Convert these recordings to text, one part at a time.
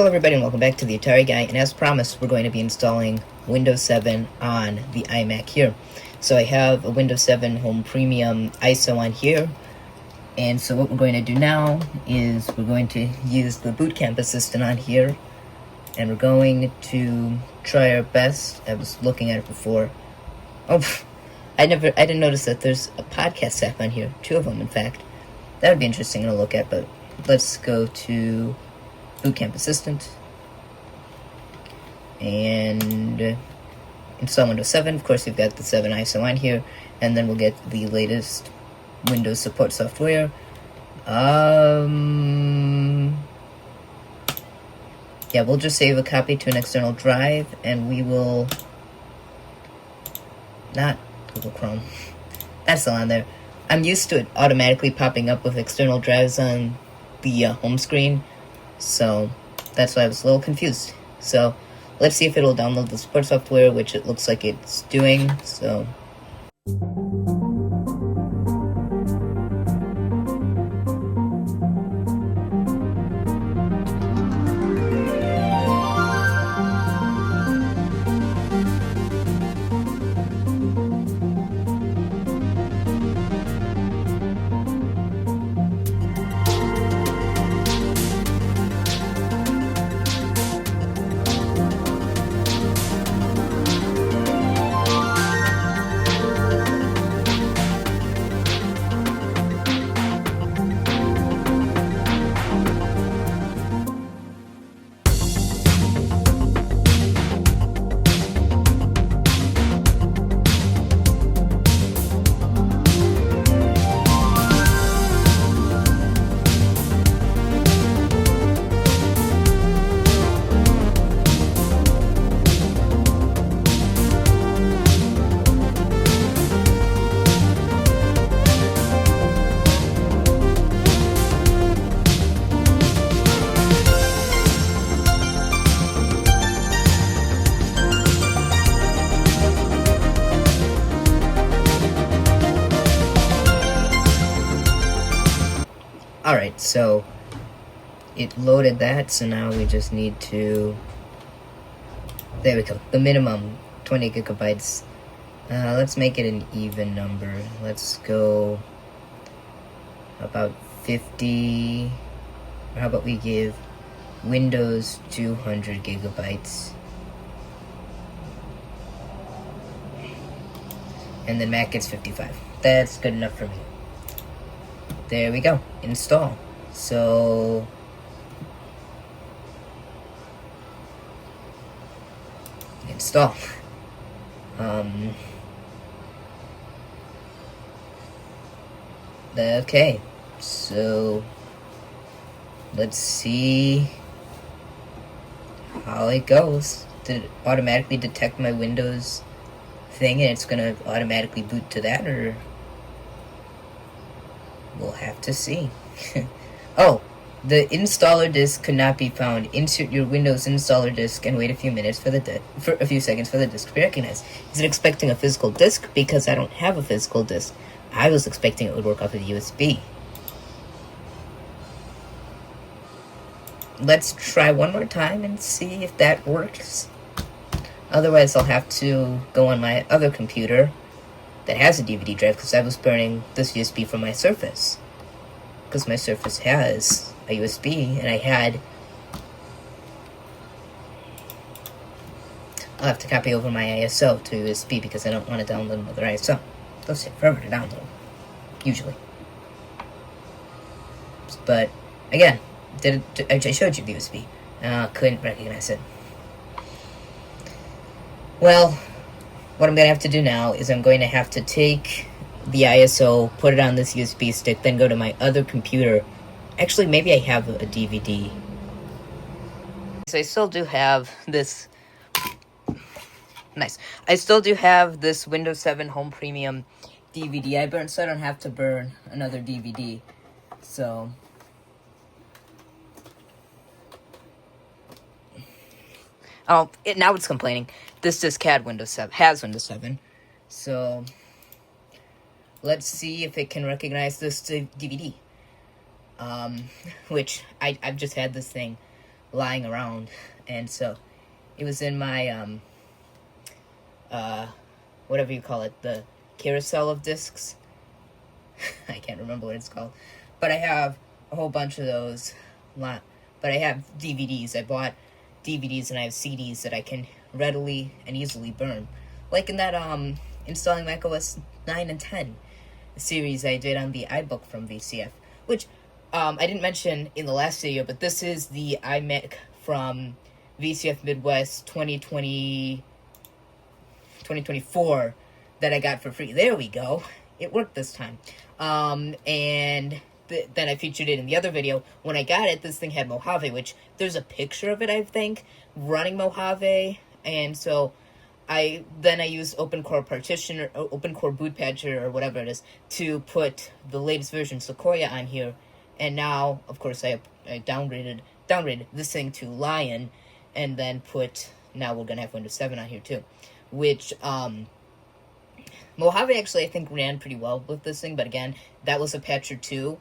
Hello everybody and welcome back to the Atari Guy, and as promised we're going to be installing Windows 7 on the iMac here. So I have a Windows 7 Home Premium ISO on here, and so what we're going to do now is we're going to use the Boot Camp Assistant on here, and we're going to try our best. I was looking at it before. Oh, I didn't notice that there's a podcast app on here, 2 of them in fact. That would be interesting to look at, but let's go to Boot Camp Assistant and install Windows 7. Of course, we've got the 7 ISO on here, and then we'll get the latest Windows support software. Yeah, we'll just save a copy to an external drive, and we will not Google Chrome. That's still on there. I'm used to it automatically popping up with external drives on the home screen, so that's why I was a little confused. So let's see if it'll download the support software, which it looks like it's doing. So alright, so it loaded that, so now we just need to, there we go, the minimum 20 gigabytes. Let's make it an even number. Let's go about 50, or how about we give Windows 200 gigabytes, and then Mac gets 55. That's good enough for me. There we go. Install. So install. Okay. So let's see how it goes. Did it automatically detect my Windows thing and it's gonna automatically boot to that, or we'll have to see. Oh, the installer disk could not be found. Insert your Windows installer disk and wait a few minutes for a few seconds for the disk to be recognized. Is it expecting a physical disk? Because I don't have a physical disk. I was expecting it would work off of the USB. Let's try one more time and see if that works. Otherwise, I'll have to go on my other computer that has a DVD drive, because I was burning this USB from my Surface, because my Surface has a USB, and I'll have to copy over my ISO to USB because I don't want to download another ISO. Those take forever to download, usually. But again, I showed you the USB. Couldn't recognize it. Well, what I'm going to have to do now is I'm going to have to take the ISO, put it on this USB stick, then go to my other computer. Actually, maybe I have a DVD. So I still do have this. Nice. I still do have this Windows 7 Home Premium DVD I burned, so I don't have to burn another DVD. So now it's complaining. This disc has Windows 7. So let's see if it can recognize this DVD. Which I've just had this thing lying around, and so it was in my whatever you call it, the carousel of discs. I can't remember what it's called, but I have a whole bunch of those. But I have DVDs. I bought DVDs and I have CDs that I can readily and easily burn, like in that installing macOS 9 and 10 series I did on the iBook from VCF, which I didn't mention in the last video, but this is the iMac from VCF Midwest 2024 that I got for free. There we go. It worked this time. And then I featured it in the other video. When I got it, this thing had Mojave, which there's a picture of it, I think, running Mojave. And so I used OpenCore partition or OpenCore boot patcher or whatever it is to put the latest version Sequoia on here. And now, of course, I downgraded this thing to Lion, and then now we're gonna have Windows 7 on here too, which Mojave actually I think ran pretty well with this thing, but again, that was a patcher too,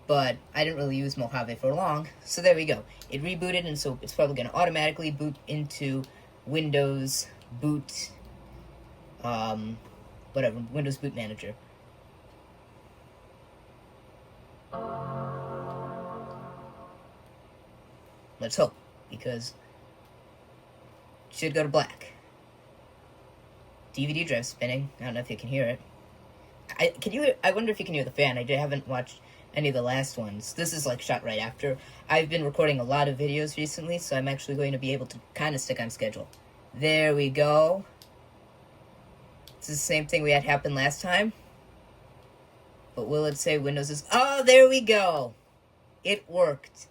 but I didn't really use Mojave for long, so there we go. It rebooted, and so it's probably gonna automatically boot into Windows boot, Windows Boot Manager. Let's hope, because it should go to black. DVD drive spinning. I don't know if you can hear it. I wonder if you can hear the fan. I haven't watched any of the last ones. This is like shot right after. I've been recording a lot of videos recently, so I'm actually going to be able to kind of stick on schedule. There we go. It's the same thing we had happen last time. But will it say Windows is... Oh, there we go! It worked.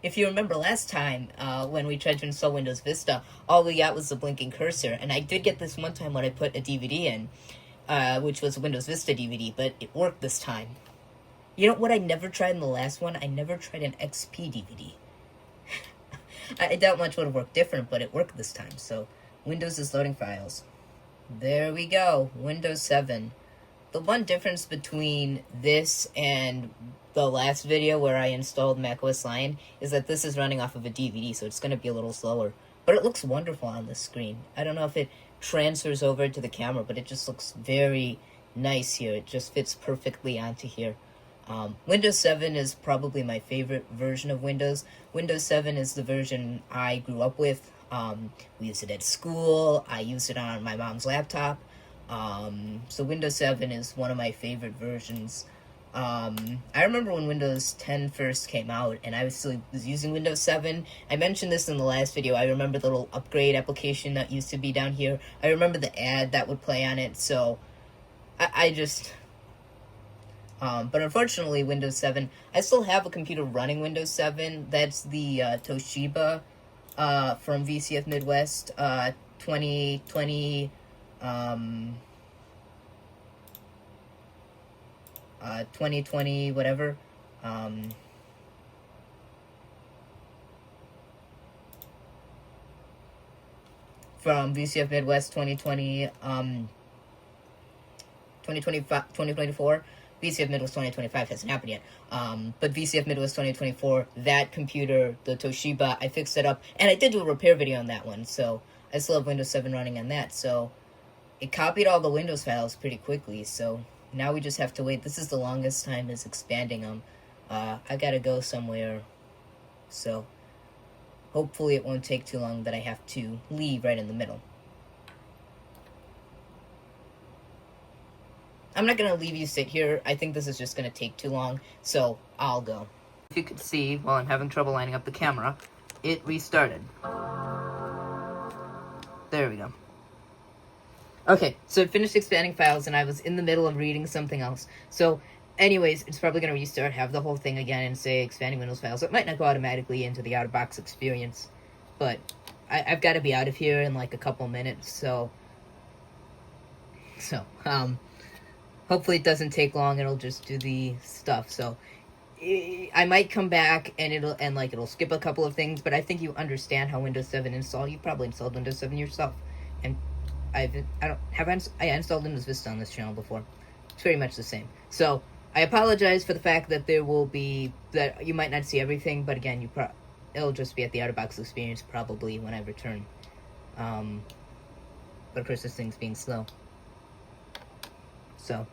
If you remember last time, when we tried to install Windows Vista, all we got was the blinking cursor. And I did get this one time when I put a DVD in, which was a Windows Vista DVD, but it worked this time. You know what I never tried in the last one? I never tried an XP DVD. I doubt much would have worked different, but it worked this time. So, Windows is loading files. There we go, Windows 7. The one difference between this and the last video where I installed macOS Lion is that this is running off of a DVD, so it's going to be a little slower. But it looks wonderful on the screen. I don't know if it transfers over to the camera, but it just looks very nice here. It just fits perfectly onto here. Windows 7 is probably my favorite version of Windows. Windows 7 is the version I grew up with. We used it at school. I used it on my mom's laptop. So Windows 7 is one of my favorite versions. I remember when Windows 10 first came out, and I was using Windows 7. I mentioned this in the last video. I remember the little upgrade application that used to be down here. I remember the ad that would play on it, so but unfortunately, Windows 7, I still have a computer running Windows 7. That's the Toshiba from VCF Midwest 2020 2020 whatever, from VCF Midwest 2020 2024. VCF Midwest 2025 hasn't happened yet, but VCF Midwest 2024, that computer, the Toshiba, I fixed it up, and I did do a repair video on that one, so I still have Windows 7 running on that. So it copied all the Windows files pretty quickly, so now we just have to wait. This is the longest time is expanding them. I gotta go somewhere, so hopefully it won't take too long that I have to leave right in the middle. I'm not gonna leave you sit here. I think this is just gonna take too long, so I'll go. If you could see, while I'm having trouble lining up the camera, it restarted. There we go. Okay, so it finished expanding files, and I was in the middle of reading something else. So, anyways, it's probably going to restart, have the whole thing again, and say expanding Windows files. It might not go automatically into the out-of-box experience, but I've got to be out of here in like a couple minutes, so hopefully it doesn't take long. It'll just do the stuff. So I might come back and it'll skip a couple of things, but I think you understand how Windows 7 install. You probably installed Windows 7 yourself, and I installed Windows Vista on this channel before. It's very much the same. So I apologize for the fact that that you might not see everything, but again, it'll just be at the out-of-box experience probably when I return. But of course this thing's being slow. So,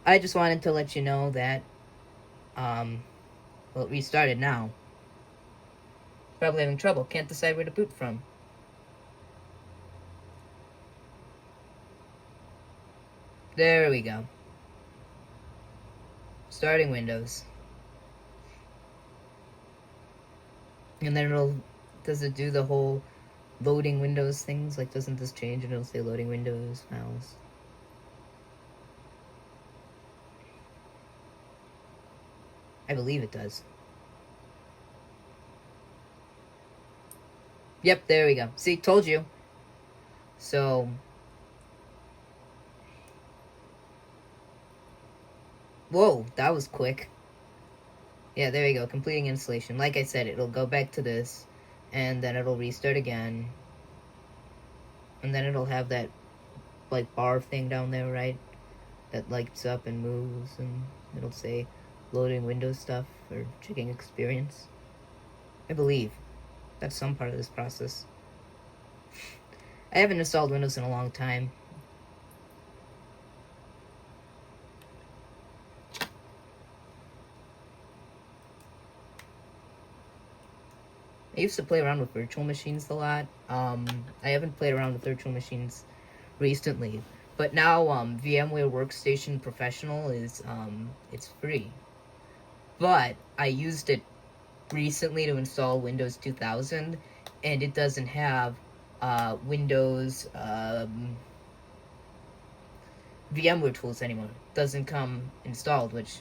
I just wanted to let you know that, well, it restarted now. Probably having trouble. Can't decide where to boot from. There we go. Starting Windows. And then does it do the whole loading Windows things? Like, doesn't this change and it'll say loading Windows files? I believe it does. Yep, there we go. See, told you. So, whoa, that was quick. Yeah, there we go, completing installation. Like I said, it'll go back to this, and then it'll restart again. And then it'll have that, like, bar thing down there, right? That lights up and moves, and it'll say loading Windows stuff, or checking experience. I believe. That's some part of this process. I haven't installed Windows in a long time. I used to play around with virtual machines a lot. I haven't played around with virtual machines recently, but now VMware Workstation Professional is it's free. But I used it recently to install Windows 2000, and it doesn't have Windows VMware tools anymore. It doesn't come installed, which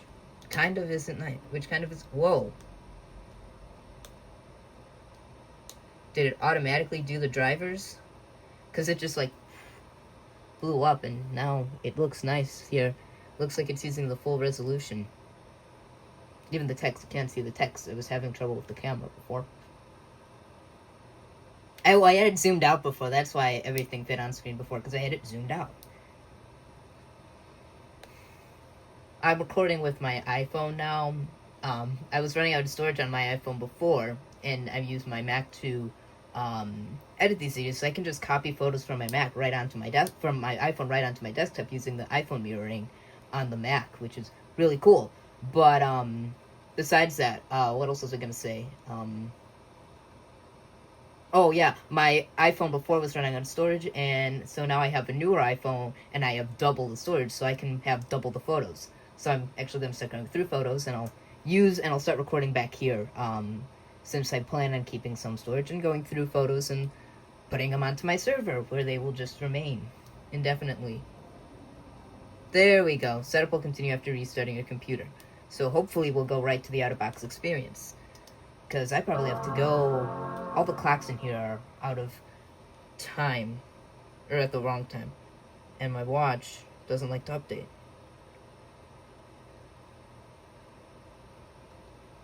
kind of isn't nice. Which kind of is whoa. Did it automatically do the drivers? Because it just like blew up, and now it looks nice here. Looks like it's using the full resolution. Even the text, you can't see the text. It was having trouble with the camera before. Oh, I had it zoomed out before. That's why everything fit on screen before, because I had it zoomed out. I'm recording with my iPhone now. I was running out of storage on my iPhone before, and I've used my Mac to edit these videos, so I can just copy photos from my Mac right onto my from my iPhone right onto my desktop using the iPhone mirroring on the Mac, which is really cool. But besides that, what else was I gonna say? Oh yeah, my iPhone before was running out of storage, and so now I have a newer iPhone, and I have double the storage, so I can have double the photos. So I'm actually gonna start going through photos, and I'll start recording back here. Since I plan on keeping some storage and going through photos and putting them onto my server, where they will just remain indefinitely. There we go. Setup will continue after restarting your computer. So hopefully we'll go right to the out-of-box experience. Because I probably have to go... All the clocks in here are out of time. Or at the wrong time. And my watch doesn't like to update.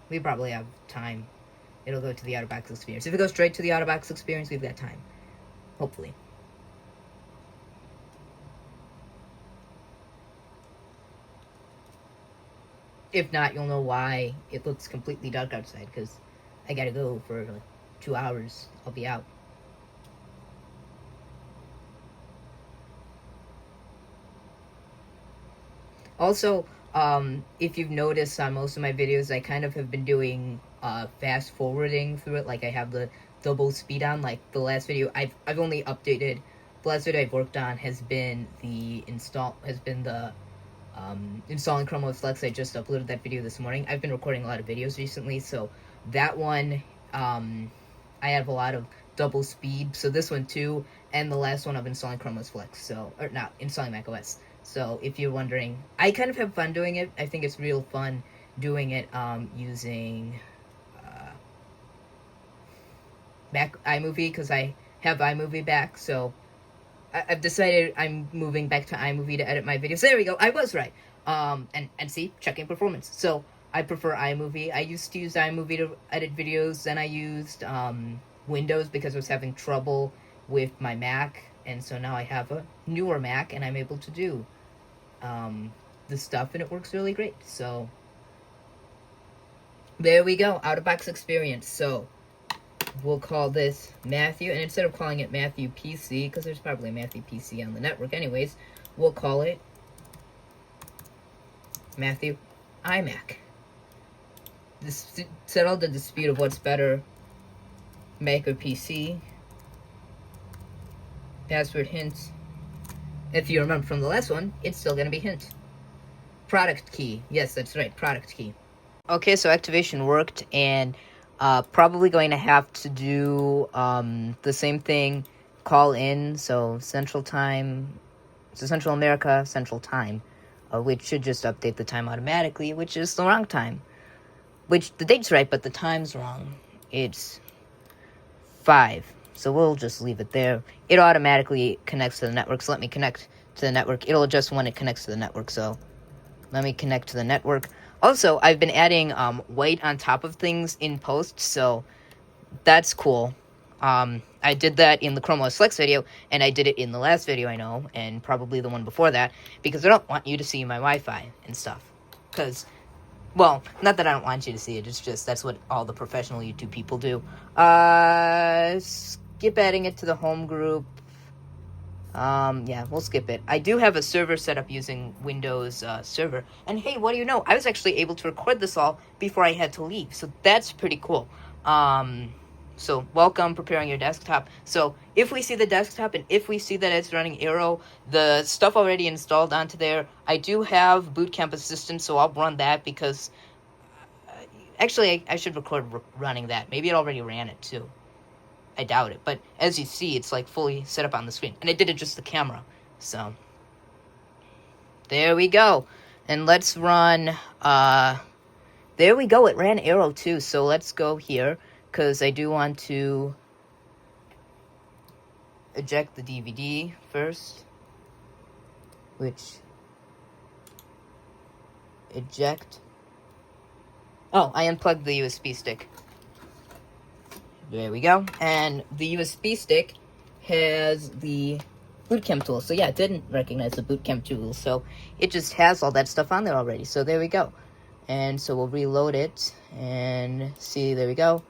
We probably have time. It'll go to the out-of-box experience. If it goes straight to the out-of-box experience, we've got time. Hopefully. If not, you'll know why it looks completely dark outside, because I gotta go for like 2 hours. I'll be out. Also, if you've noticed on most of my videos, I kind of have been doing fast forwarding through it. Like I have the double speed on. Like the last video, I've only updated. The last video I've worked on has been installing Chrome OS Flex. I just uploaded that video this morning. I've been recording a lot of videos recently, so that one I have a lot of double speed. So this one too, and the last one of installing Chrome OS Flex. So or not installing Mac OS. So if you're wondering, I kind of have fun doing it. I think it's real fun doing it using Mac iMovie, because I have iMovie back. So I've decided I'm moving back to iMovie to edit my videos. There we go. I was right. And see, checking performance. So I prefer iMovie. I used to use iMovie to edit videos. Then I used Windows because I was having trouble with my Mac. And so now I have a newer Mac, and I'm able to do the stuff, and it works really great. So there we go, out-of-box experience. So we'll call this Matthew, and instead of calling it Matthew PC, because there's probably a Matthew PC on the network anyways, we'll call it Matthew iMac. This settled the dispute of what's better, Mac or PC. Password hint. If you remember from the last one, it's still going to be hint. Product key. Yes, that's right, product key. Okay, so activation worked, and probably going to have to do the same thing, call in, so Central Time, so Central America, Central Time, which should just update the time automatically, which is the wrong time. Which, the date's right, but the time's wrong. It's 5. So we'll just leave it there. It automatically connects to the network, so let me connect to the network. It'll adjust when it connects to the network, so let me connect to the network. Also, I've been adding white on top of things in post, so that's cool. I did that in the Chrome OS Flex video, and I did it in the last video, I know, and probably the one before that, because I don't want you to see my Wi-Fi and stuff. Because, well, not that I don't want you to see it, it's just that's what all the professional YouTube people do. Skip adding it to the home group. Yeah, we'll skip it. I do have a server set up using Windows server. And hey, what do you know? I was actually able to record this all before I had to leave. So that's pretty cool. So welcome, preparing your desktop. So if we see the desktop and if we see that it's running Arrow, the stuff already installed onto there, I do have Boot Camp Assistant, so I'll run that because... actually, I should record running that. Maybe it already ran it too. I doubt it, but as you see, it's like fully set up on the screen. And I did it just the camera, so there we go. And let's run, there we go, it ran Arrow too, so let's go here, because I do want to eject the DVD first, which, eject, oh, I unplugged the USB stick. There we go. And the USB stick has the Boot Camp tool. So yeah, it didn't recognize the Boot Camp tool. So it just has all that stuff on there already. So there we go. And so we'll reload it and see, there we go.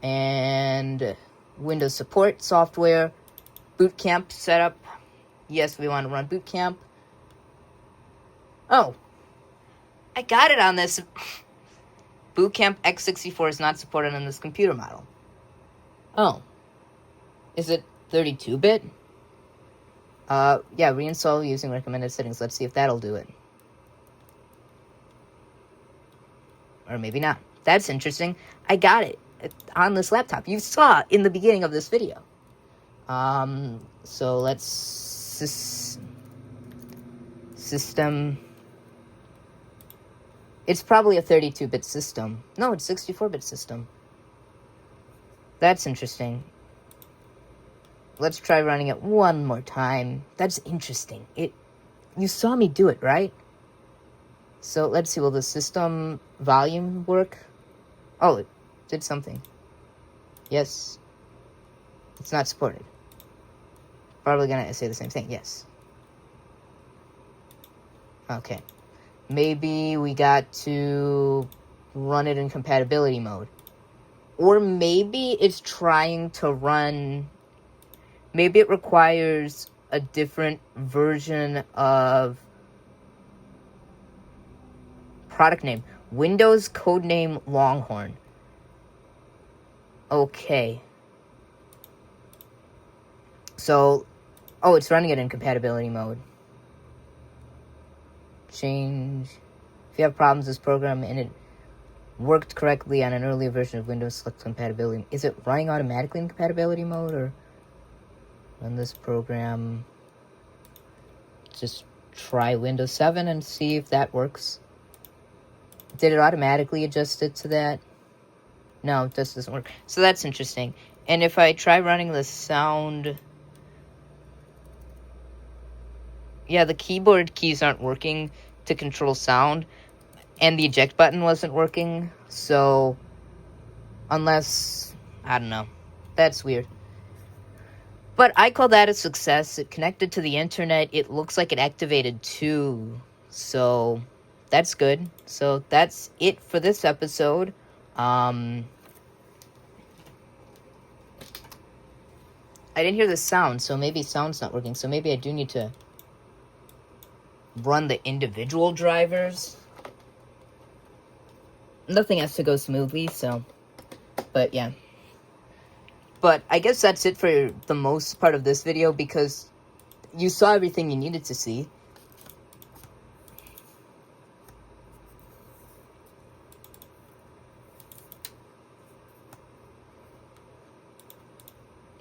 And Windows support software, Boot Camp setup. Yes, we want to run Boot Camp. Oh, I got it on this. Boot Camp x64 is not supported on this computer model. Oh. Is it 32-bit? Yeah, reinstall using recommended settings. Let's see if that'll do it. Or maybe not. That's interesting. I got it on this laptop. You saw in the beginning of this video. So let's... System... It's probably a 32-bit system. No, it's 64-bit system. That's interesting. Let's try running it one more time. That's interesting. You saw me do it, right? So let's see, will the system volume work? Oh, it did something. Yes. It's not supported. Probably gonna say the same thing, yes. Okay. Maybe we got to run it in compatibility mode. Or maybe it's trying to run... Maybe it requires a different version of... product name. Windows codename Longhorn. Okay. So... Oh, it's running it in compatibility mode. Change. If you have problems with this program and it worked correctly on an earlier version of Windows, select compatibility. Is it running automatically in compatibility mode, or run this program? Just try Windows 7 and see if that works. Did it automatically adjust it to that? No, it just doesn't work. So that's interesting. And if I try running the sound... Yeah, the keyboard keys aren't working to control sound. And the eject button wasn't working. So, unless... I don't know. That's weird. But I call that a success. It connected to the internet. It looks like it activated too. So, that's good. So, that's it for this episode. I didn't hear the sound, so maybe sound's not working. So maybe I do need to run the individual drivers. Nothing has to go smoothly, so... But, yeah. But I guess that's it for the most part of this video, because you saw everything you needed to see.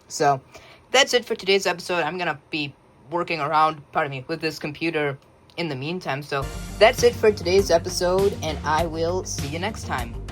So, that's it for today's episode. I'm gonna be working around, with this computer in the meantime. So, that's it for today's episode, and I will see you next time.